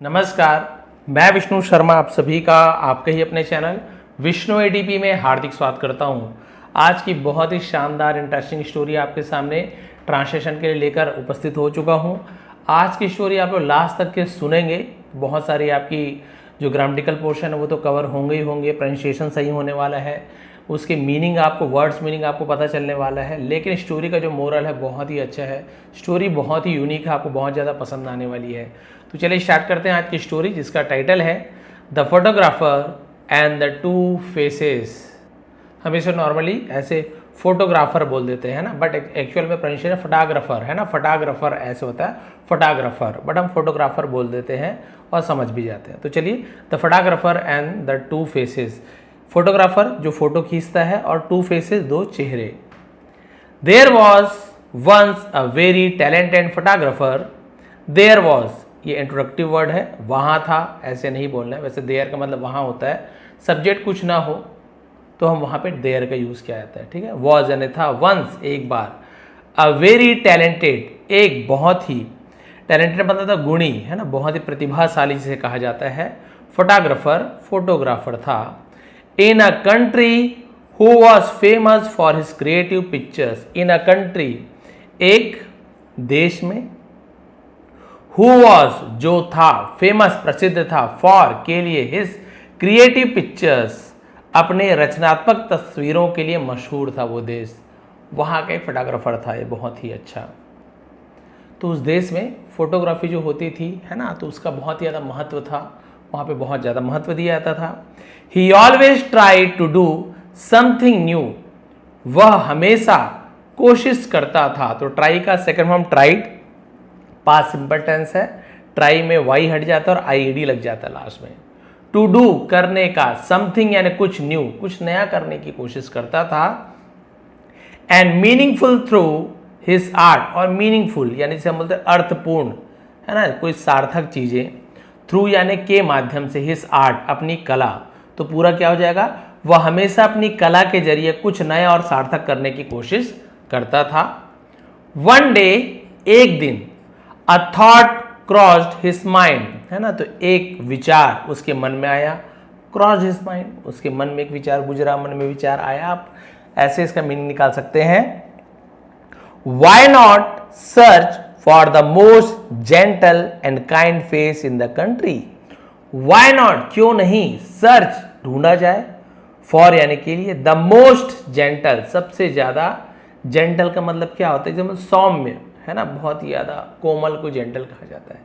नमस्कार, मैं विष्णु शर्मा आप सभी का आपके ही अपने चैनल विष्णु एडीपी में हार्दिक स्वागत करता हूं। आज की बहुत ही शानदार इंटरेस्टिंग स्टोरी आपके सामने ट्रांसलेशन के लिए लेकर उपस्थित हो चुका हूं। आज की स्टोरी आप लोग लास्ट तक के सुनेंगे। बहुत सारी आपकी जो ग्रामेटिकल पोर्शन है वो तो कवर होंगे ही होंगे, प्रोनाउंसिएशन सही होने वाला है, उसके मीनिंग आपको, वर्ड्स मीनिंग आपको पता चलने वाला है। लेकिन स्टोरी का जो मोरल है बहुत ही अच्छा है, स्टोरी बहुत ही यूनिक है, आपको बहुत ज़्यादा पसंद आने वाली है। तो चलिए स्टार्ट करते हैं आज की स्टोरी, जिसका टाइटल है the photographer and the two faces. हम इसे नॉर्मली ऐसे फोटोग्राफर बोल देते हैं ना, बट एक्चुअल में प्रोनाउंसिएशन फोटोग्राफर है ना, फोटोग्राफर ऐसे होता है, फोटोग्राफर, बट हम फोटोग्राफर बोल देते हैं और समझ भी जाते हैं। तो चलिए, the photographer and the two faces. Photographer जो फोटो खींचता है और टू फेसेस दो चेहरे। There was once a very talented photographer. There was, ये इंट्रोडक्टिव वर्ड है, वहाँ था ऐसे नहीं बोलना है। वैसे देयर का मतलब वहाँ होता है, सब्जेक्ट कुछ ना हो तो हम वहाँ पे देयर का यूज़ किया जाता है, ठीक है। वॉज यानी था, वंस एक बार, अ वेरी टैलेंटेड एक बहुत ही, टैलेंटेड मतलब था गुणी है ना, बहुत ही प्रतिभाशाली जिसे कहा जाता है, फोटोग्राफर फोटोग्राफर था। In a country who was famous for his creative pictures. In a country एक देश में, हु वॉज जो था, फेमस प्रसिद्ध था, फॉर के लिए, हिज क्रिएटिव पिक्चर्स अपने रचनात्मक तस्वीरों के लिए मशहूर था वो देश। वहाँ का एक फोटोग्राफर था ये बहुत ही अच्छा। तो उस देश में फोटोग्राफी जो होती थी है ना, तो उसका बहुत ही ज़्यादा महत्व था, वहाँ पे बहुत ज़्यादा महत्व दिया जाता था। He always try to do something new. वह हमेशा कोशिश करता था। तो ट्राई का second form tried, past simple tense है, ट्राई में वाई हट जाता है और आईडी लग जाता है लास्ट में। टू डू करने का, समथिंग यानी कुछ न्यू, कुछ नया करने की कोशिश करता था। And meaningful through his art, और मीनिंगफुल यानी जिसे हम बोलते हैं अर्थपूर्ण है ना, कोई सार्थक चीजें, थ्रू यानी के माध्यम से, हिज आर्ट अपनी कला, तो पूरा क्या हो जाएगा, वह हमेशा अपनी कला के जरिए कुछ नया और सार्थक करने की कोशिश करता था। वन डे एक दिन, a thought crossed his mind है ना, तो एक विचार उसके मन में आया, क्रॉस्ड हिज माइंड, उसके मन में एक विचार गुजरा, मन में विचार आया। आप ऐसे इसका मीनिंग निकाल सकते हैं। Why not search for the most gentle and kind face in the country. Why not क्यों नहीं, सर्च ढूंढा जाए, फॉर यानी के लिए, द मोस्ट जेंटल सबसे ज्यादा, जेंटल का मतलब क्या होता है, जैसे सौम्य है ना, बहुत ही ज्यादा कोमल को जेंटल कहा जाता है,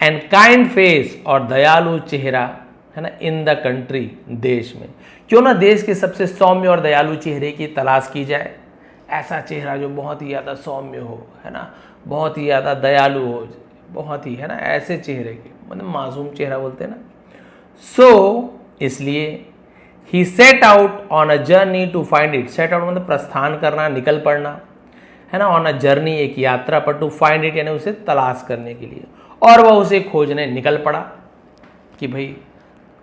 एंड काइंड फेस और दयालु चेहरा है ना, इन द कंट्री देश में। क्यों ना देश के सबसे सौम्य और दयालु चेहरे की तलाश की जाए, ऐसा चेहरा जो बहुत ही ज़्यादा सौम्य हो है ना, बहुत ही ज़्यादा दयालु हो, बहुत ही है ना, ऐसे चेहरे के मतलब मासूम चेहरा बोलते हैं ना। सो इसलिए ही set out on a journey to find it. Set out मतलब प्रस्थान करना, निकल पड़ना है ना, ऑन अ जर्नी एक यात्रा पर, टू फाइंड इट यानी उसे तलाश करने के लिए, और वह उसे खोजने निकल पड़ा कि भाई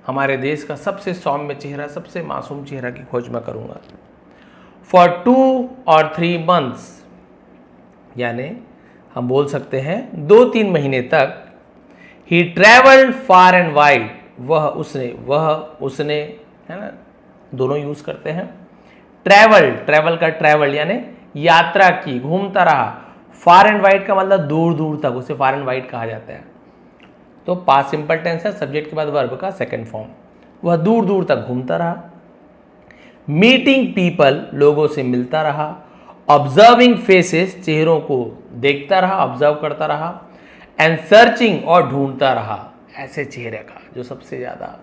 हमारे देश का सबसे सौम्य चेहरा, सबसे मासूम चेहरा की खोज मैं करूंगा। फॉर 2 or 3 months यानी हम बोल सकते हैं 2-3 महीने तक, ही ट्रेवल्ड फार एंड वाइड, वह उसने है ना, दोनों यूज करते हैं। ट्रेवल का ट्रेवल यानी यात्रा की, घूमता रहा। फार एंड वाइड का मतलब दूर दूर तक, उसे फार एंड वाइड कहा जाता है। तो पास्ट सिंपल टेंस है, सब्जेक्ट के बाद वर्ब का सेकंड फॉर्म। वह दूर दूर तक घूमता रहा। मीटिंग पीपल, लोगों से मिलता रहा। ऑब्जर्विंग फेसेस, चेहरों को देखता रहा, ऑब्जर्व करता रहा। एंड सर्चिंग, और ढूंढता रहा ऐसे चेहरे का जो सबसे ज्यादा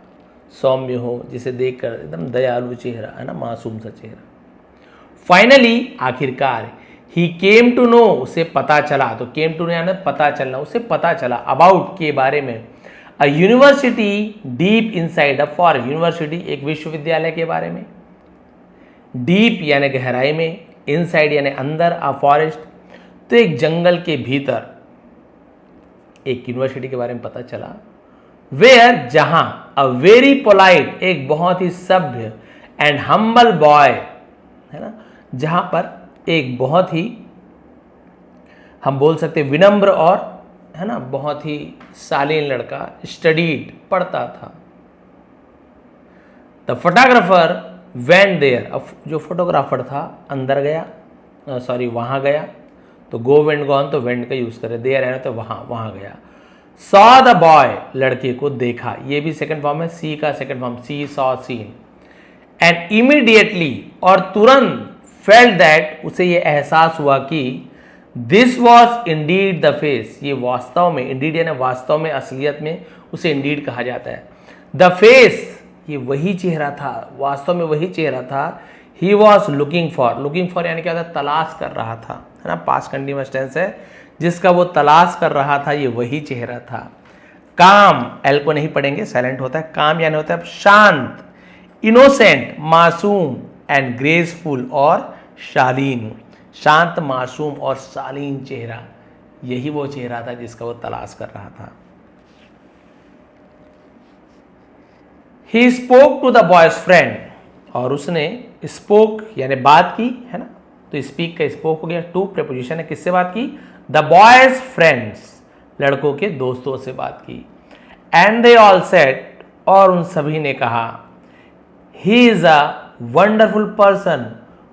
सौम्य हो, जिसे देखकर एकदम दयालु चेहरा है ना, मासूम सा चेहरा। फाइनली आखिरकार, ही केम टू नो, उसे पता चला, तो केम टू नो यानी पता चलना, उसे पता चला, अबाउट के बारे में, a university deep inside, a forest, university एक विश्वविद्यालय के बारे में, डीप यानी गहराई में, इनसाइड यानी अंदर, अ फॉरेस्ट तो एक जंगल के भीतर एक यूनिवर्सिटी के बारे में पता चला। वेयर जहां, अ वेरी पोलाइट एक बहुत ही सभ्य, एंड हम्बल बॉय है ना, जहां पर एक बहुत ही हम बोल सकते विनम्र और है ना, बहुत ही शालीन लड़का, स्टडीड, पढ़ता था। द फोटोग्राफर वेंट देयर, अब जो फोटोग्राफर था अंदर गया, वहाँ गया, तो गो वेंट गॉन तो वेंट का यूज करे, देयर है तो वहाँ गया। सॉ द बॉय, लड़के को देखा, ये भी सेकंड फॉर्म है, सी का second form, see saw seen. And immediately, और तुरंत, फेल्ट दैट, उसे ये एहसास हुआ कि this was indeed the face, ये वास्तव में, इंडीड यानी वास्तव में, असलियत में उसे इंडीड कहा जाता है। द फेस, ये वही चेहरा था, वास्तव में वही चेहरा था। ही वॉज लुकिंग फॉर यानी क्या था, तलाश कर रहा था, है ना, पास्ट कंटिन्यूअस टेंस है, जिसका वो तलाश कर रहा था, ये वही चेहरा था। काम, एल को नहीं पढ़ेंगे, साइलेंट होता है, काम यानी होता है शांत, इनोसेंट, मासूम, एंड ग्रेसफुल, और शालीन, शांत, मासूम और शालीन चेहरा, यही वो चेहरा था जिसका वो तलाश कर रहा था। He spoke to the boy's friend, और उसने स्पोक यानी बात की, है ना, तो स्पीक का स्पोक हो गया, टू प्रेपोजिशन है, किससे बात की, द बॉयज फ्रेंड्स, लड़कों के दोस्तों से बात की। एंड दे ऑल सेड, और उन सभी ने कहा, he is a wonderful person,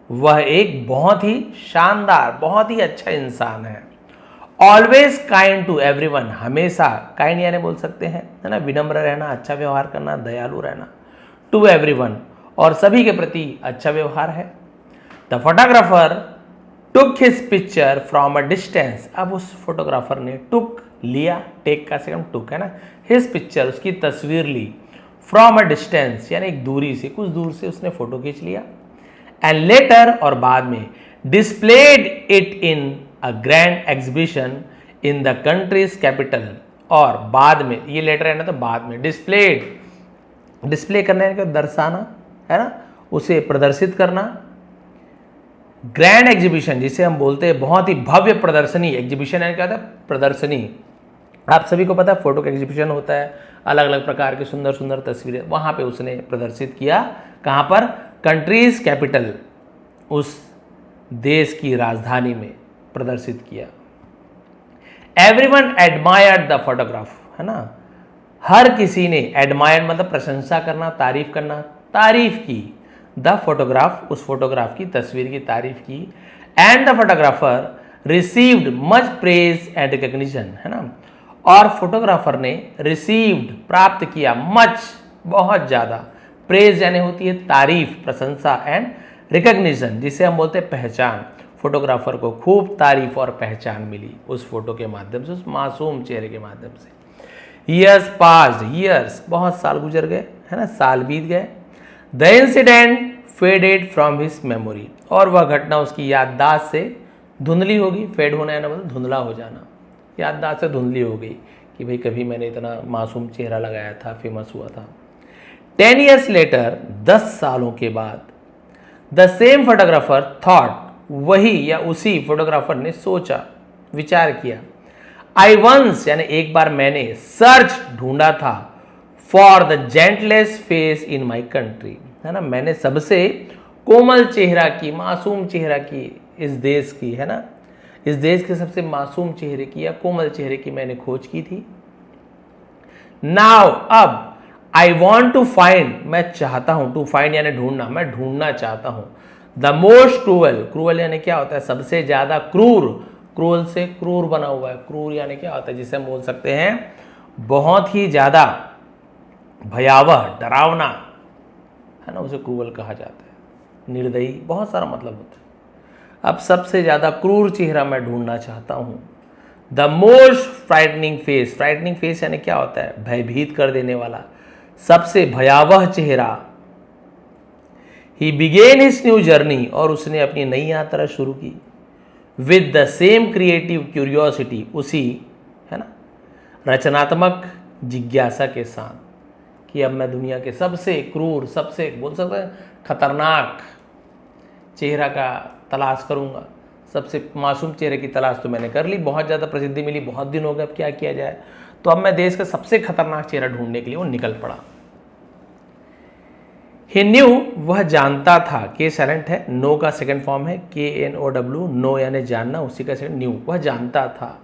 वह एक बहुत ही शानदार, बहुत ही अच्छा इंसान है। ऑलवेज काइंड टू एवरीवन, हमेशा, काइंड यानी बोल सकते हैं, है ना, विनम्र रहना, अच्छा व्यवहार करना, दयालु रहना। टू एवरीवन, और सभी के प्रति अच्छा व्यवहार है। The photographer took his picture from a distance, अब उस फोटोग्राफर ने टुक, लिया, टेक का सेकंड टुक, है ना, हिज पिक्चर, उसकी तस्वीर ली, फ्रॉम अ डिस्टेंस यानी एक दूरी से, कुछ दूर से उसने फोटो खींच लिया। एंड लेटर, और बाद में, displayed it in a grand exhibition in the countries capital, और बाद में, ये लेटर है ना, तो बाद में, डिस्प्लेड, डिस्प्ले करना है, दर्शाना, है ना, उसे प्रदर्शित करना। ग्रैंड एग्जीबिशन, जिसे हम बोलते हैं बहुत ही भव्य प्रदर्शनी, एग्जीबिशन यानी क्या होता है, प्रदर्शनी। आप सभी को पता है फोटो का एग्जीबिशन होता है, अलग अलग प्रकार की सुंदर सुंदर तस्वीरें, वहां पे उसने प्रदर्शित किया, कहां पर, कंट्रीज कैपिटल, उस देश की राजधानी में प्रदर्शित किया। एवरीवन एडमायर्ड द फोटोग्राफ, है ना, हर किसी ने, एडमायर्ड मतलब प्रशंसा करना, तारीफ करना, तारीफ की, द फोटोग्राफ, उस फोटोग्राफ की, तस्वीर की तारीफ की। And the photographer received much praise and recognition, है ना, और फोटोग्राफर ने रिसीव्ड, प्राप्त किया, मच, बहुत ज्यादा, प्रेज यानी होती है तारीफ, प्रशंसा, एंड रिकग्निशन, जिसे हम बोलते हैं पहचान। फोटोग्राफर को खूब तारीफ और पहचान मिली उस फोटो के माध्यम से, उस मासूम चेहरे के माध्यम से। ईयर्स पास्ड, ईयर्स, बहुत साल गुजर गए, है ना, साल बीत गए। The incident faded from his memory, और वह घटना उसकी याददाश्त से धुंधली होगी, फेड होना है ना, मतलब धुंधला हो जाना, याददाश्त से धुंधली हो गई कि भाई कभी मैंने इतना मासूम चेहरा लगाया था, फेमस हुआ था। 10 years लेटर, 10 सालों के बाद, द सेम फोटोग्राफर थॉट, वही या उसी फोटोग्राफर ने सोचा, विचार किया। आई वंस यानी एक बार मैंने, सर्च ढूंढा था, for the gentlest face in my country, है ना, मैंने सबसे कोमल चेहरा की, मासूम चेहरा की, इस देश की, है ना, इस देश के सबसे मासूम चेहरे की या कोमल चेहरे की मैंने खोज की थी। नाउ, अब, आई वॉन्ट टू फाइंड, मैं चाहता हूं, टू फाइंड यानी ढूंढना, मैं ढूंढना चाहता हूं, द मोस्ट क्रूअल, क्रूअल यानी क्या होता है, सबसे ज्यादा क्रूर, क्रूअल से क्रूर बना हुआ है, क्रूर यानी क्या होता है, जिसे हम बोल सकते हैं बहुत ही ज्यादा भयावह, डरावना, है ना, उसे क्रूअल कहा जाता है। निर्दयी, बहुत सारा मतलब होता है। अब सबसे ज्यादा क्रूर चेहरा मैं ढूंढना चाहता हूं। The most frightening face, frightening face यानी क्या होता है, भयभीत कर देने वाला, सबसे भयावह चेहरा। ही बिगेन हिज न्यू जर्नी, और उसने अपनी नई यात्रा शुरू की। With the same creative curiosity, उसी, है ना, रचनात्मक जिज्ञासा के साथ, कि अब मैं दुनिया के सबसे क्रूर, सबसे बोल सकते हैं खतरनाक चेहरा का तलाश करूंगा। सबसे मासूम चेहरे की तलाश तो मैंने कर ली, बहुत ज़्यादा प्रसिद्धि मिली, बहुत दिन हो गए, अब क्या किया जाए, तो अब मैं देश का सबसे खतरनाक चेहरा ढूंढने के लिए वो निकल पड़ा। ही न्यू, वह जानता था, के साइलेंट है, नो का सेकंड फॉर्म है, KNOW, नो यानी जानना, उसी का सेकंड न्यू, वह जानता था।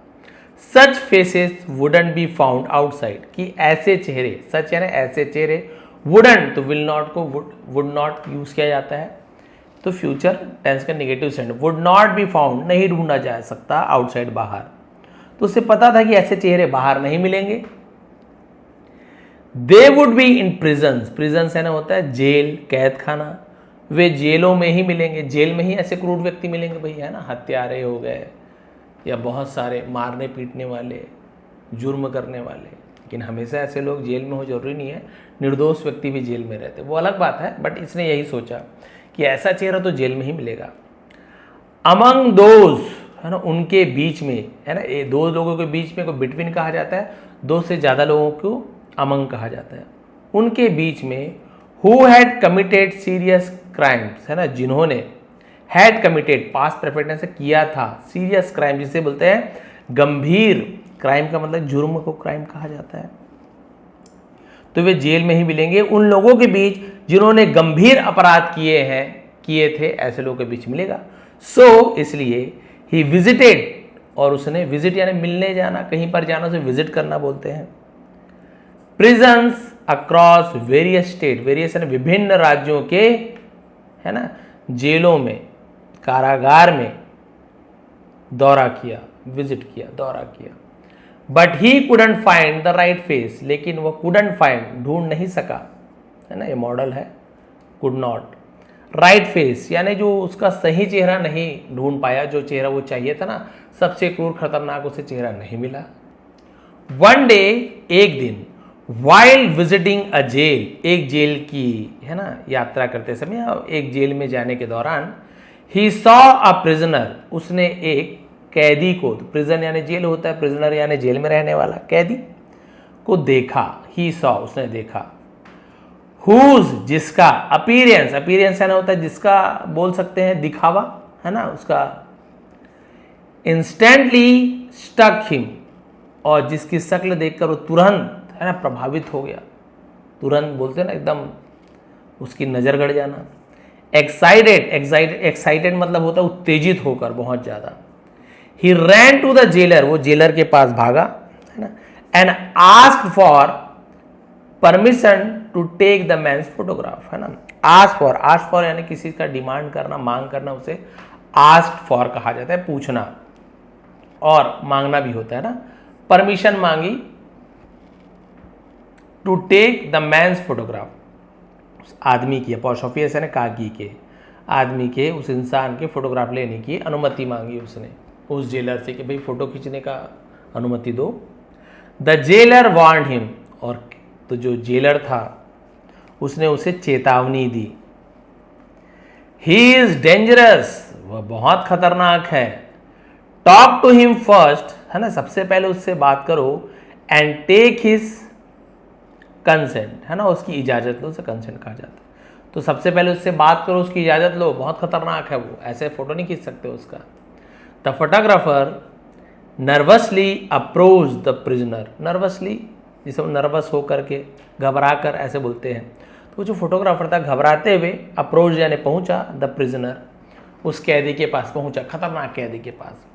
Such faces wouldn't be found outside, कि ऐसे चेहरे, सच यानी ऐसे चेहरे, वुडंट तो विल नॉट को वुड नॉट यूज किया जाता है, तो फ्यूचर टेंस का negative sense, would not be found नहीं ढूंढा जा सकता आउटसाइड बाहर, तो उसे पता था कि ऐसे चेहरे बाहर नहीं मिलेंगे। They would be in prisons, prisons है ना होता है जेल, कैद खाना, वे जेलों में ही मिलेंगे, जेल में ही ऐसे क्रूर व्यक्ति मिलेंगे भाई, है ना, हत्यारे हो गए या बहुत सारे मारने पीटने वाले, जुर्म करने वाले, लेकिन हमेशा ऐसे लोग जेल में हो जरूरी नहीं है, निर्दोष व्यक्ति भी जेल में रहते, वो अलग बात है, बट इसने यही सोचा कि ऐसा चेहरा तो जेल में ही मिलेगा। अमंग दोज, है ना, उनके बीच में, है ना, ये दो लोगों के बीच में को बिटवीन कहा जाता है, दो से ज़्यादा लोगों को अमंग कहा जाता है, उनके बीच में who had committed serious crimes, है ना, जिन्होंने हैड कमिटेड पास्ट परफेक्ट से किया था, सीरियस क्राइम जिसे बोलते हैं गंभीर क्राइम, का मतलब जुर्म को क्राइम कहा जाता है, तो वे जेल में ही मिलेंगे। उन लोगों के बीच जिन्होंने गंभीर अपराध किए थे, ऐसे लोगों के बीच मिलेगा। सो इसलिए ही विजिटेड, और उसने विजिट यानी मिलने जाना, कहीं पर जाना, उसे विजिट करना बोलते हैं। Prisons across various state, various यानी विभिन्न राज्यों के, है ना, जेलों में, कारागार में दौरा किया, विजिट किया, दौरा किया। But he couldn't find the right face, लेकिन वो कुडंट फाइंड ढूंढ नहीं सका, है ना, ये मॉडल है कुड नॉट, राइट फेस यानी जो उसका सही चेहरा नहीं ढूंढ पाया, जो चेहरा वो चाहिए था ना, सबसे क्रूर खतरनाक उसे चेहरा नहीं मिला। वन डे, एक दिन, वाइल विजिटिंग अ जेल, एक जेल की, है ना, यात्रा करते समय, एक जेल में जाने के दौरान, ही सॉ अ प्रिजनर, उसने एक कैदी को, तो प्रिजन यानी जेल होता है, प्रिजनर यानी जेल में रहने वाला, कैदी को देखा, ही सॉ उसने देखा, हुज जिसका, अपीयरेंस, अपीयरेंस यानी होता है जिसका बोल सकते हैं दिखावा, है ना, उसका, इंस्टेंटली स्टक हिम, और जिसकी शक्ल देखकर वो तुरंत, है ना, प्रभावित हो गया, तुरंत बोलते हैं ना एकदम उसकी नजर गड़ जाना। एक्साइटेड मतलब होता है उत्तेजित होकर बहुत ज्यादा। He ran to the jailer, वो जेलर के पास भागा, है ना, and asked for permission to take the man's photograph, है ना, आस्क फॉर यानी किसी का डिमांड करना, मांग करना, उसे आस्क्ड फॉर कहा जाता है, पूछना और मांगना भी होता है ना, परमिशन मांगी to take the man's photograph, उस आदमी की, अपॉस्ट्रोफी यानी कागी के, आदमी के, उस इंसान के फोटोग्राफ लेने की अनुमति मांगी उसने उस जेलर से कि भाई फोटो खींचने का अनुमति दो। द जेलर वार्नड हिम, और तो जो जेलर था उसने उसे चेतावनी दी, ही इज डेंजरस, वह बहुत खतरनाक है, टॉक टू हिम फर्स्ट, है ना, सबसे पहले उससे बात करो, एंड टेक हिज कंसेंट, है ना, उसकी इजाजत लो, उसे कंसेंट कहा जाता है, तो सबसे पहले उससे बात करो, उसकी इजाजत लो, बहुत खतरनाक है वो, ऐसे फोटो नहीं खींच सकते उसका। The photographer nervously approach the prisoner, nervously जिसे नर्वस होकर के, घबरा कर ऐसे बोलते हैं, तो जो फोटोग्राफर था घबराते हुए, अप्रोच यानी पहुंचा, द प्रिजनर उस कैदी के पास पहुंचा, खतरनाक कैदी के पास।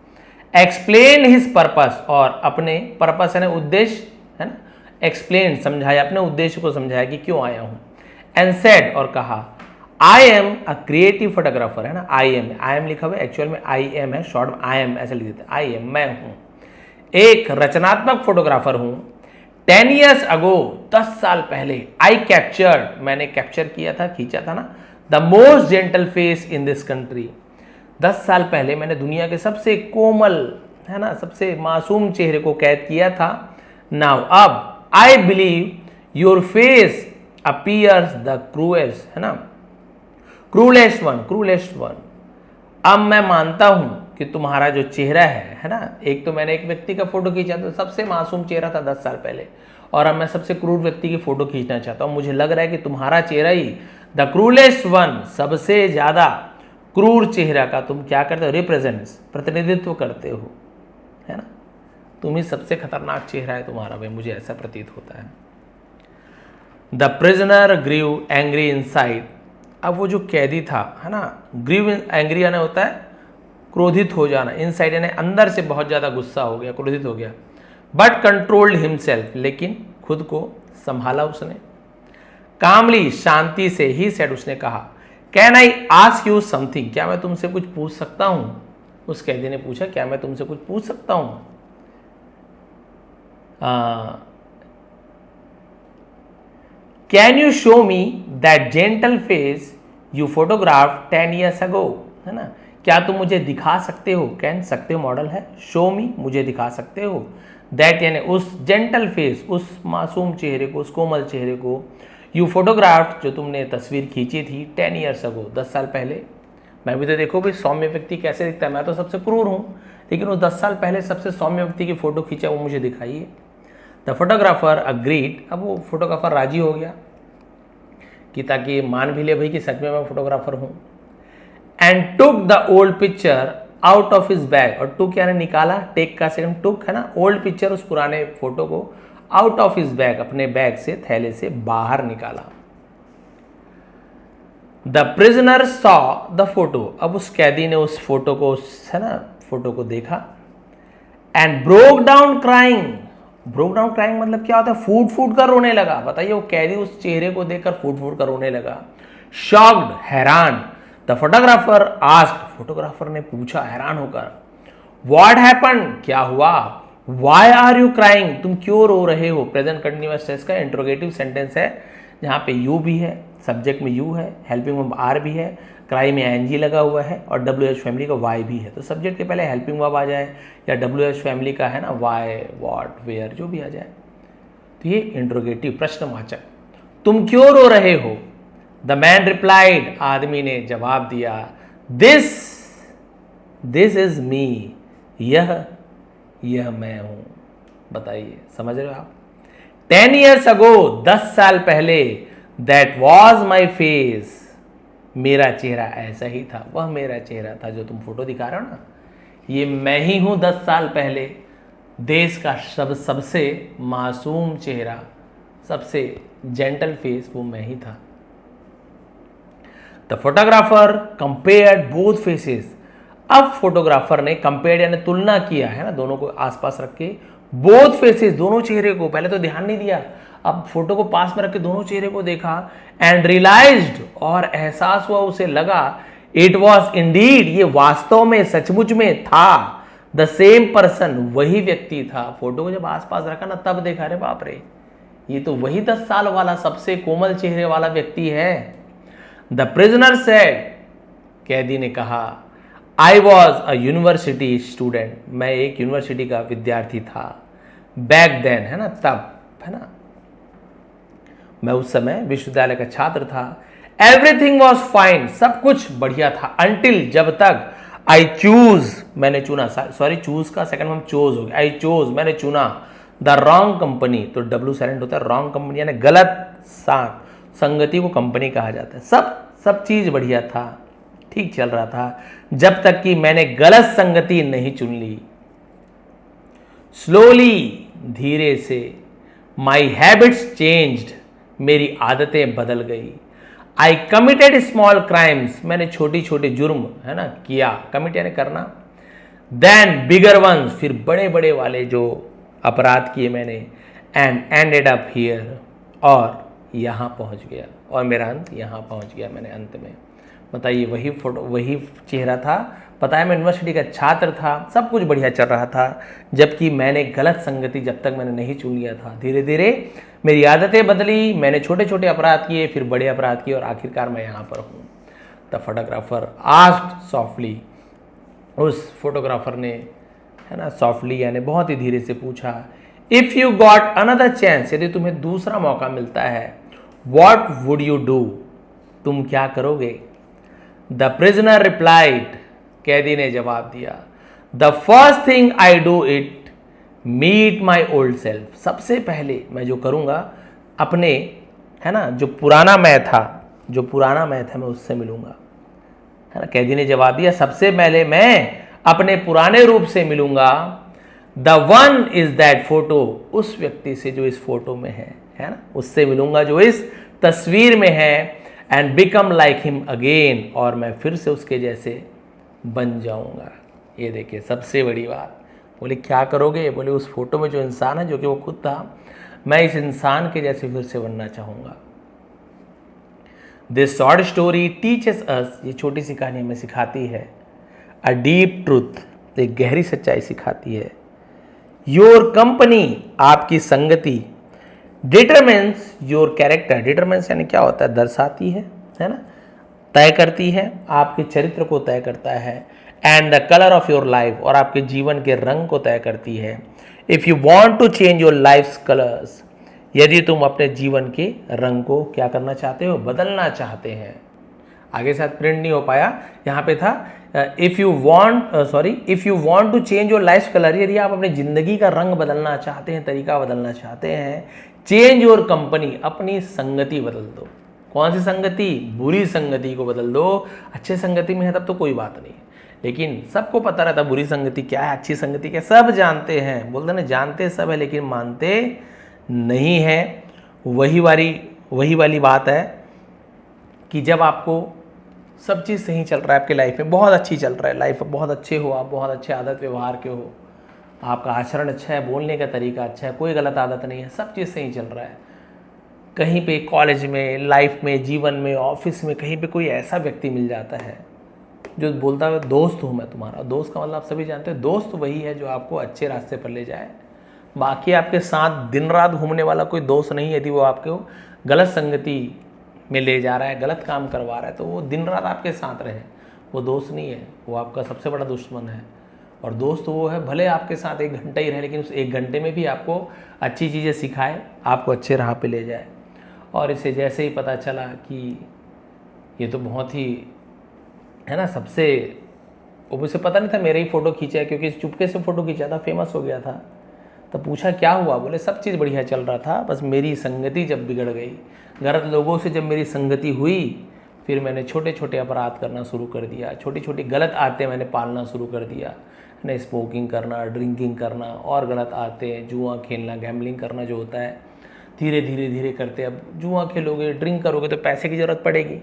एक्सप्लेन हिज पर्पस, और अपने पर्पस यानी उद्देश्य, है ना, एक्सप्लेन समझाया, अपने उद्देश्य को समझाया कि क्यों आया हूं। एंड सेड और कहा, I am a creative photographer, है ना, आई एम लिखा हुआ है, एक्चुअल में आई एम है, शॉर्ट में आई एम ऐसे लिख देते हैं, आई एम मैं हूं, एक रचनात्मक फोटोग्राफर हूं। 10 years ago, 10 साल पहले, आई कैप्चर्ड, मैंने कैप्चर किया था, खींचा था ना, the most gentle face in this country, 10 साल पहले मैंने दुनिया के सबसे कोमल, है ना, सबसे मासूम चेहरे को कैद किया था। नाउ अब, I believe your face appears the cruellest, है ना, क्रूलेस्ट वन, अब मैं मानता हूं कि तुम्हारा जो चेहरा है ना, एक तो मैंने एक व्यक्ति का फोटो खींचा तो सबसे मासूम चेहरा था 10 साल पहले, और अब मैं सबसे क्रूर व्यक्ति की फोटो खींचना चाहता हूं, मुझे लग रहा है कि तुम्हारा चेहरा ही द क्रूलेस्ट वन, सबसे ज्यादा क्रूर चेहरा का तुम क्या करते हो, रिप्रेजेंट्स, प्रतिनिधित्व करते हो, है ना, तुम ही सबसे खतरनाक चेहरा है तुम्हारा भाई, मुझे ऐसा प्रतीत होता है। The prisoner grew angry inside, अब वो जो कैदी था, है ना, ग्रीव एंग्री आने होता है क्रोधित हो जाना, इनसाइड यानी अंदर से बहुत ज़्यादा गुस्सा हो गया, क्रोधित हो गया। बट कंट्रोल्ड हिमसेल्फ, लेकिन खुद को संभाला उसने। कामली, शांति से, ही सेड, उसने कहा, can I ask you something, क्या मैं तुमसे कुछ पूछ सकता हूं? उस कैदी ने पूछा, क्या मैं तुमसे कुछ पूछ सकता हूं? Can you show me that gentle face you photograph 10 years ago, है ना? क्या तुम मुझे दिखा सकते हो, कैन सकते हो मॉडल है, शो मी मुझे दिखा सकते हो, दैट यानी उस जेंटल फेस, उस मासूम चेहरे को, उस कोमल चेहरे को, यू फोटोग्राफ जो तुमने तस्वीर खींची थी 10 years ago, 10 साल पहले। मैं भी तो देखो भाई सौम्य व्यक्ति कैसे दिखता है, मैं तो सबसे क्रूर हूँ, लेकिन वो 10 साल पहले सबसे सौम्य व्यक्ति की फोटो खींचा, वो मुझे दिखाइए। द फोटोग्राफर अग्रीड, अब वो फोटोग्राफर राजी हो गया कि ताकि मान भी ले भाई कि सच में मैं फोटोग्राफर हूँ। And took the old picture out of his bag, और टुक यानी निकाला, टेक का सेकंड टुक है ना, ओल्ड पिक्चर उस पुराने फोटो को आउट ऑफ हिज बैग, अपने बैग से, थैले से बाहर निकाला। The prisoner saw the photo, अब उस कैदी ने उस फोटो को, है ना, फोटो को देखा। And broke down crying, broke down crying मतलब क्या होता है, फूट फूट कर रोने लगा। बताइए, वो कैदी उस चेहरे को देखकर फूट फूट कर रोने लगा। शॉक्ड, हैरान। द फोटोग्राफर आस्क्ड, फोटोग्राफर ने पूछा हैरान होकर, व्हाट हैपेंड, क्या हुआ? वाई आर यू क्राइंग, तुम क्यों रो रहे हो? प्रेजेंट कंटिन्यूअस टेंस का इंट्रोगेटिव सेंटेंस है, जहां पे यू भी है, सब्जेक्ट में यू है, हेल्पिंग वर्ब आर भी है, क्राई में एनजी लगा हुआ है, और डब्ल्यू एच फैमिली का वाई भी है। तो सब्जेक्ट के पहले हेल्पिंग वर्ब आ जाए, या डब्ल्यू एच फैमिली का है ना वाई, वॉट, वेयर, जो भी आ जाए, तो ये इंट्रोगेटिव प्रश्नवाचक। तुम क्यों रो रहे हो? द मैन रिप्लाइड, आदमी ने जवाब दिया, दिस इज मी, यह मैं हूं। बताइए, समझ रहे हो आप? 10 years ago, 10 साल पहले, दैट वॉज माई फेस, मेरा चेहरा ऐसा ही था, वह मेरा चेहरा था जो तुम फोटो दिखा रहे हो ना, ये मैं ही हूं। 10 साल पहले देश का सबसे मासूम चेहरा, सबसे जेंटल फेस, वो मैं ही था। The photographer compared both faces, अब फोटोग्राफर ने कंपेयर यानी तुलना किया, है ना, दोनों को आसपास रख के, बोथ फेसेस, दोनों चेहरे को, पहले तो ध्यान नहीं दिया, अब फोटो को पास में रख के दोनों चेहरे को देखा। एंड रियलाइज्ड, और एहसास हुआ, उसे लगा, इट वॉज इंडीड, ये वास्तव में, सचमुच में था, द सेम पर्सन, वही व्यक्ति था। फोटो को जब आसपास रखा ना, तब देखा, रे बाप रे, ये तो वही 10 साल वाला सबसे कोमल चेहरे वाला व्यक्ति है। द प्रिजनर सेड, कैदी ने कहा, I was a university student, मैं एक यूनिवर्सिटी का विद्यार्थी था। बैक देन, है ना, तब, है ना, मैं उस समय विश्वविद्यालय का छात्र था। एवरीथिंग वॉज फाइन, सब कुछ बढ़िया था। अंटिल, जब तक, आई चूज, मैंने चुना, सॉरी, चूज का सेकंड हम चोज हो गया, आई चोज, मैंने चुना, द रॉन्ग कंपनी, तो डब्ल्यू साइलेंट होता है, रॉन्ग कंपनी यानी गलत साथ, संगति को कंपनी कहा जाता है। सब चीज बढ़िया था, ठीक चल रहा था, जब तक कि मैंने गलत संगति नहीं चुन ली। स्लोली, धीरे से, माई हैबिट्स चेंज्ड, मेरी आदतें बदल गई। आई कमिटेड स्मॉल क्राइम्स, मैंने छोटी छोटे जुर्म, है ना, किया, कमिट यानी करना। देन बिगर वंस, फिर बड़े बड़े वाले जो अपराध किए मैंने। एंड एंडेड अप हियर, और यहां पहुंच गया, और मेरा अंत यहां पहुंच गया, मैंने अंत में। बताइए, वही फोटो, वही चेहरा था, पता है मैं यूनिवर्सिटी का छात्र था, सब कुछ बढ़िया चल रहा था, जबकि मैंने गलत संगति जब तक मैंने नहीं चुन लिया था। धीरे धीरे मेरी आदतें बदली, मैंने छोटे छोटे अपराध किए, फिर बड़े अपराध किए, और आखिरकार मैं यहाँ पर हूँ। द फोटोग्राफर आस्क्ड सॉफ्टली, उस फोटोग्राफर ने, है ना, सॉफ्टली यानी बहुत ही धीरे से पूछा, if you got another chance, यदि तुम्हें दूसरा मौका मिलता है, व्हाट वुड यू डू, तुम क्या करोगे? द प्रिजनर रिप्लाइड, कैदी ने जवाब दिया, the first thing I do it meet my old self, सबसे पहले मैं जो करूंगा, अपने, है ना, जो पुराना मैं था, मैं उससे मिलूंगा, है ना। कैदी ने जवाब दिया, सबसे पहले मैं अपने पुराने रूप से मिलूंगा। The one is that photo, उस व्यक्ति से जो इस फोटो में है ना, उससे मिलूंगा जो इस तस्वीर में है। And become like him again, और मैं फिर से उसके जैसे बन जाऊंगा। ये देखिए सबसे बड़ी बात। बोले क्या करोगे? बोले उस फोटो में जो इंसान है, जो कि वो खुद था, मैं इस इंसान के जैसे फिर से बनना चाहूँगा। This short story teaches us, ये छोटी सी कहानी हमें सिखाती है, अ डीप ट्रूथ, एक गहरी सच्चाई सिखाती है। योर कंपनी, आपकी संगति, डिटरमिन्स योर कैरेक्टर, डिटरमिन्स यानी क्या होता है? दर्शाती है ना, तय करती है, आपके चरित्र को तय करता है। And the colour of your life, और आपके जीवन के रंग को तय करती है। If you want to change your life colours, यदि तुम अपने जीवन के रंग को क्या करना चाहते हो? बदलना चाहते हैं। आगे साथ प्रिंट नहीं हो पाया, यहाँ पे था if you want to change your life colour, यदि आप अपनी ज़िंदगी का रंग बदलना चाहते हैं, तरीका बदलना चाहते हैं, चेंज योर कंपनी, अपनी संगति बदल दो। कौन सी संगति? बुरी संगति को बदल दो। अच्छे संगति में है तब तो कोई बात नहीं, लेकिन सबको पता रहता बुरी संगति क्या है, अच्छी संगति क्या, सब जानते हैं। बोलते ना, जानते सब है लेकिन मानते नहीं है। वही वाली बात है कि जब आपको सब चीज़ सही चल रहा है, आपकी लाइफ में बहुत अच्छी चल रहा है, लाइफ बहुत अच्छे हो, आप बहुत अच्छे आदत व्यवहार के हो, आपका आचरण अच्छा है, बोलने का तरीका अच्छा है, कोई गलत आदत नहीं है, सब चीज़ सही चल रहा है, कहीं पे कॉलेज में, लाइफ में, जीवन में, ऑफिस में, कहीं पे कोई ऐसा व्यक्ति मिल जाता है जो बोलता है दोस्त हूँ मैं तुम्हारा। दोस्त का मतलब आप सभी जानते हैं, दोस्त वही है जो आपको अच्छे रास्ते पर ले जाए। बाकी आपके साथ दिन रात घूमने वाला कोई दोस्त नहीं। यदि वो आपको गलत संगति में ले जा रहा है, गलत काम करवा रहा है, तो वो दिन रात आपके साथ रहे, वो दोस्त नहीं है, वो आपका सबसे बड़ा दुश्मन है। और दोस्त वो है, भले आपके साथ 1 घंटा ही रहे, लेकिन उस 1 घंटे में भी आपको अच्छी चीज़ें सिखाए, आपको अच्छे राह पे ले जाए। और इसे जैसे ही पता चला कि ये तो बहुत ही है ना, सबसे, वो मुझे पता नहीं था मेरे ही फ़ोटो खींचा है, क्योंकि चुपके से फ़ोटो खींचा था, फेमस हो गया था। तो पूछा क्या हुआ? बोले सब चीज़ बढ़िया चल रहा था, बस मेरी संगति जब बिगड़ गई, गलत लोगों से जब मेरी संगति हुई, फिर मैंने छोटे छोटे अपराध करना शुरू कर दिया, छोटी छोटी गलत आदतें मैंने पालना शुरू कर दिया, ना स्मोकिंग करना, ड्रिंकिंग करना और गलत आदतें, जुआ खेलना, गैम्बलिंग करना जो होता है, धीरे धीरे धीरे करते। अब जुआ खेलोगे, ड्रिंक करोगे तो पैसे की ज़रूरत पड़ेगी,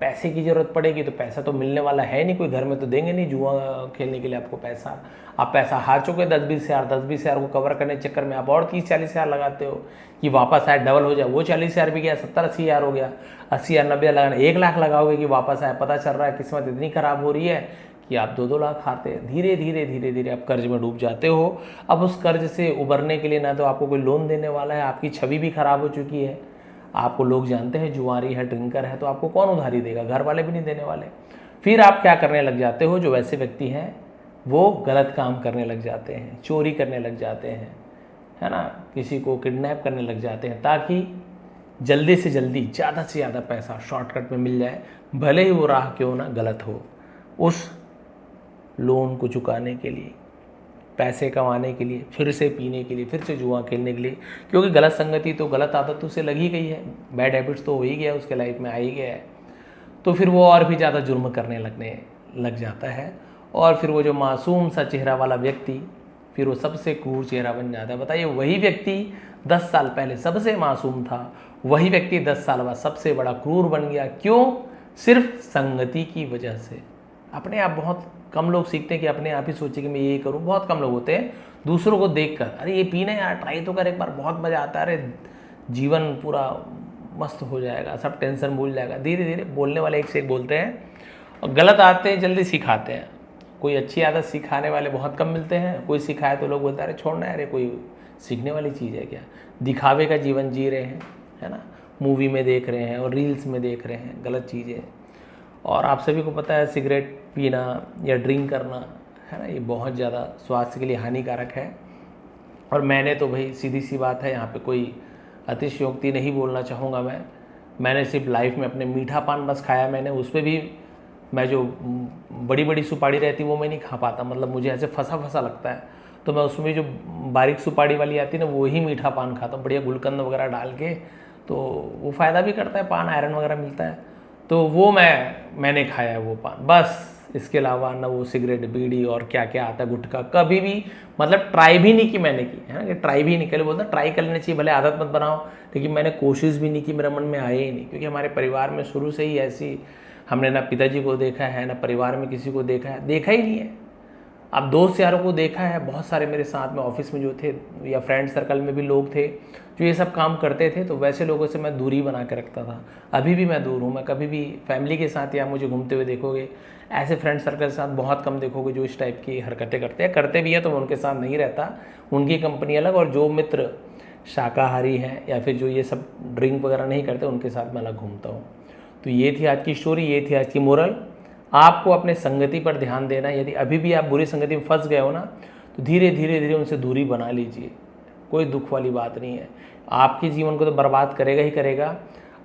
पैसे की ज़रूरत पड़ेगी तो पैसा तो मिलने वाला है नहीं, कोई घर में तो देंगे नहीं जुआ खेलने के लिए आपको पैसा। आप पैसा हार चुके 10-20 हज़ार, 10-20 हज़ार को कवर करने के चक्कर में आप और 30-40 हज़ार लगाते हो कि वापस आए, डबल हो जाए। वो 40 हज़ार भी गया, 70-80 हज़ार हो गया, 80 हज़ार 90 हज़ार लगाना, 1 लाख लगाओगे कि वापस आए। पता चल रहा है किस्मत इतनी ख़राब हो रही है कि आप 2-2 लाख हारते हैं। धीरे धीरे धीरे धीरे आप कर्ज में डूब जाते हो। अब उस कर्ज से उबरने के लिए ना तो आपको कोई लोन देने वाला है, आपकी छवि भी खराब हो चुकी है, आपको लोग जानते हैं जुआरी है, ड्रिंकर है, तो आपको कौन उधारी देगा? घर वाले भी नहीं देने वाले। फिर आप क्या करने लग जाते हो? जो वैसे व्यक्ति हैं वो गलत काम करने लग जाते हैं, चोरी करने लग जाते हैं, है ना, किसी को किडनैप करने लग जाते हैं, ताकि जल्दी से जल्दी ज़्यादा से ज़्यादा पैसा शॉर्टकट में मिल जाए, भले ही वो राह क्यों ना गलत हो। उस लोन को चुकाने के लिए, पैसे कमाने के लिए, फिर से पीने के लिए, फिर से जुआ खेलने के लिए, क्योंकि गलत संगति तो, गलत आदत तो उसे लग ही गई है, बैड हैबिट्स तो हो ही गया, उसके लाइफ में आ ही गया है, तो फिर वो और भी ज़्यादा जुर्म करने लग जाता है। और फिर वो जो मासूम सा चेहरा वाला व्यक्ति, फिर वो सबसे क्रूर चेहरा बन जाता है। बताइए, वही व्यक्ति 10 साल पहले सबसे मासूम था, वही व्यक्ति 10 साल बाद सबसे बड़ा क्रूर बन गया। क्यों? सिर्फ संगति की वजह से। अपने आप बहुत कम लोग सीखते हैं कि अपने आप ही सोचे कि मैं ये करूं, बहुत कम लोग होते हैं दूसरों को देखकर, अरे ये पीना यार, ट्राई तो कर एक बार, बहुत मज़ा आता है, अरे जीवन पूरा मस्त हो जाएगा, सब टेंशन भूल जाएगा। धीरे धीरे बोलने वाले एक से एक बोलते हैं और गलत आदतें जल्दी सिखाते हैं। कोई अच्छी आदत सिखाने वाले बहुत कम मिलते हैं, कोई सिखाए तो लोग बोलते हैं अरे छोड़ना है, अरे कोई सीखने वाली चीज़ है क्या? दिखावे का जीवन जी रहे हैं, है ना, मूवी में देख रहे हैं और रील्स में देख रहे हैं गलत चीज़ें। और आप सभी को पता है सिगरेट पीना या ड्रिंक करना, है ना, ये बहुत ज़्यादा स्वास्थ्य के लिए हानिकारक है। और मैंने तो भाई सीधी सी बात है, यहाँ पे कोई अतिशयोक्ति नहीं बोलना चाहूँगा मैंने सिर्फ लाइफ में अपने मीठा पान बस खाया मैंने, उस पर भी मैं जो बड़ी बड़ी सुपारी रहती वो मैं नहीं खा पाता, मतलब मुझे ऐसे फंसा फंसा लगता है, तो मैं उसमें जो बारीक सुपारी वाली आती है ना, वो ही मीठा पान खाता हूँ, बढ़िया गुलकंद वगैरह डाल के, तो वो फ़ायदा भी करता है, पान आयरन वगैरह मिलता है, तो वो मैंने खाया है वो पान बस। इसके अलावा ना वो सिगरेट, बीड़ी और क्या क्या आता है, गुटखा, कभी भी मतलब ट्राई भी नहीं की मैंने की, है ना, कि ट्राई भी नहीं करे, बोलता ट्राई कर लेना चाहिए, भले आदत मत बनाओ, लेकिन मैंने कोशिश भी नहीं की, मेरे मन में आए ही नहीं, क्योंकि हमारे परिवार में शुरू से ही ऐसी, हमने ना पिताजी को देखा है ना परिवार में किसी को देखा है, देखा ही नहीं है। अब दोस्त यारों को देखा है, बहुत सारे मेरे साथ में ऑफिस में जो थे या फ्रेंड सर्कल में भी लोग थे जो ये सब काम करते थे, तो वैसे लोगों से मैं दूरी बना के रखता था। अभी भी मैं दूर हूँ। मैं कभी भी फैमिली के साथ या मुझे घूमते हुए देखोगे, ऐसे फ्रेंड सर्कल के साथ बहुत कम देखोगे जो इस टाइप की हरकतें करते हैं। करते भी हैं तो मैं उनके साथ नहीं रहता, उनकी कंपनी अलग। और जो मित्र शाकाहारी हैं या फिर जो ये सब ड्रिंक वगैरह नहीं करते, उनके साथ मैं अलग घूमता हूँ। तो ये थी आज की स्टोरी, ये थी आज की मोरल। आपको अपने संगति पर ध्यान देना है। यदि अभी भी आप बुरी संगति में फंस गए हो ना, तो धीरे धीरे धीरे उनसे दूरी बना लीजिए। कोई दुख वाली बात नहीं है। आपके जीवन को तो बर्बाद करेगा ही करेगा,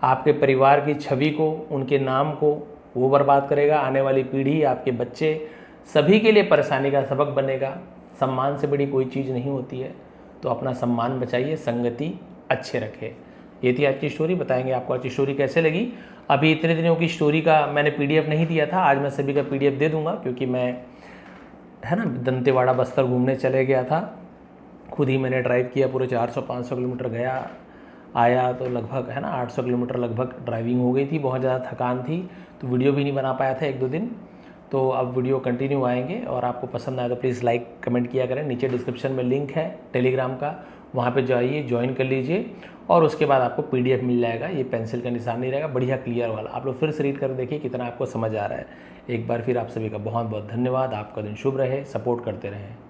आपके परिवार की छवि को, उनके नाम को वो बर्बाद करेगा। आने वाली पीढ़ी, आपके बच्चे, सभी के लिए परेशानी का सबक बनेगा। सम्मान से बड़ी कोई चीज़ नहीं होती है। तो अपना सम्मान बचाइए, संगति अच्छे रखें। ये थी आज की स्टोरी। बताएंगे आपको आज की स्टोरी कैसे लगी। अभी इतने दिनों की स्टोरी का मैंने पीडीएफ नहीं दिया था, आज मैं सभी का पीडीएफ दे दूंगा, क्योंकि मैं है ना दंतेवाड़ा बस्तर घूमने चले गया था। खुद ही मैंने ड्राइव किया, पूरे 400-500 किलोमीटर गया आया, तो लगभग है ना 800 किलोमीटर लगभग ड्राइविंग हो गई थी। बहुत ज़्यादा थकान थी, तो वीडियो भी नहीं बना पाया था 1-2 दिन। तो अब वीडियो कंटिन्यू आएंगे, और आपको पसंद आए तो प्लीज़ लाइक कमेंट किया करें। नीचे डिस्क्रिप्शन में लिंक है टेलीग्राम का, वहाँ पे जाइए, ज्वाइन कर लीजिए, और उसके बाद आपको पीडीएफ मिल जाएगा। ये पेंसिल का निशान नहीं रहेगा, बढ़िया क्लियर वाला। आप लोग फिर से रीड कर देखिए कितना आपको समझ आ रहा है। एक बार फिर आप सभी का बहुत बहुत धन्यवाद। आपका दिन शुभ रहे, सपोर्ट करते रहें।